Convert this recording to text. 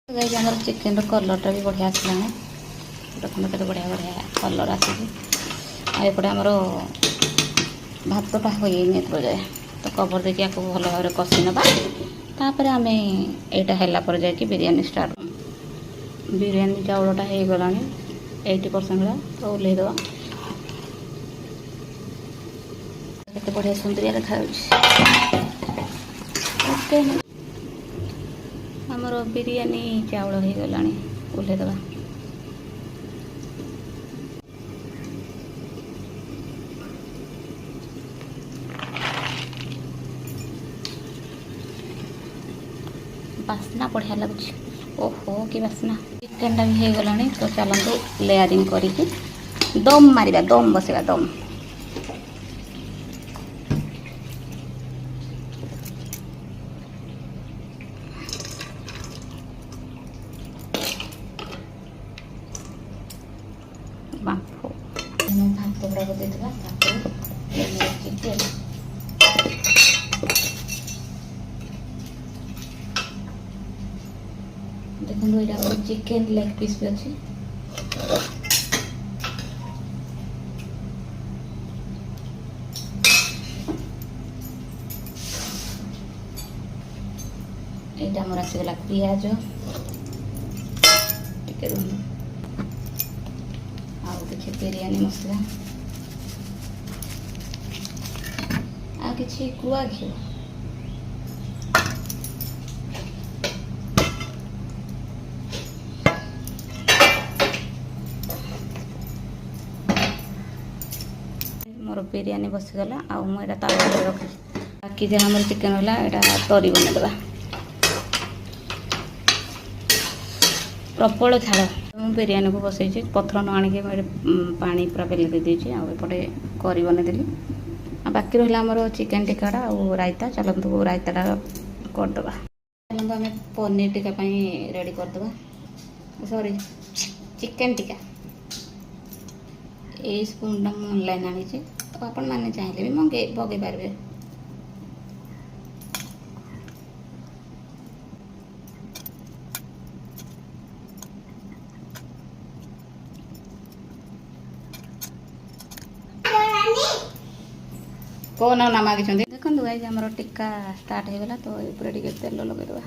guys आमर chicken कलरटा भी बढ़िया आसला देखते के बढ़िया बढ़िया कलर आसी आईपटे आमर भातटा होनी एत जाए तो कवर देखिए आपको भल भाव कषि नापर आम यहाँ है जाकि बिरियानी स्टार्ट बिरियानी चाउलटा हो गला 80% भाग तो ओल्लैदवा केते बढ़िया सुंदरिया देखा ओके आमर बिरियानी चाउल हो गला ओल्लैदवा बास्ना बढ़िया लगुच ओहो कि बास्ना चिकेनटा भी हो गला तो चलतु लेयरिंग करके दम मारिबा दम बसेबा दम बाफो भात गुड़ाक देता चिकेन देखो यहाँ चिकेन लेग पीस भी अच्छी यहाँ मोर आसगला पियाज टिके कि बिरियानी मसला आ कि गुआ घी मोर बिरियानी बसीगला आटा तावा रखी बाकी जहाँ मोर चिकेन है यहाँ तरी बनईदेवा प्रबल झाड़ बिरियानी को बसई पथर न आणिक पानी पूरा बेले देदेजी आउटे करी बनईदेली बाकी रहा आमर चिकेन टिक्का और रायता चलतु रायता करदे चलते आम पनीर टिक्का रेडी करदे सॉरी चिकेन टिक्का ये स्पूनटा ऑनलाइन आनी तो आपण मैंने चाहिए भी मंगे पकई पारे कौन ना मागिंट देखो गाइस आमर टिक्का स्टार्ट हो गला तो ये तेल लगेदेवा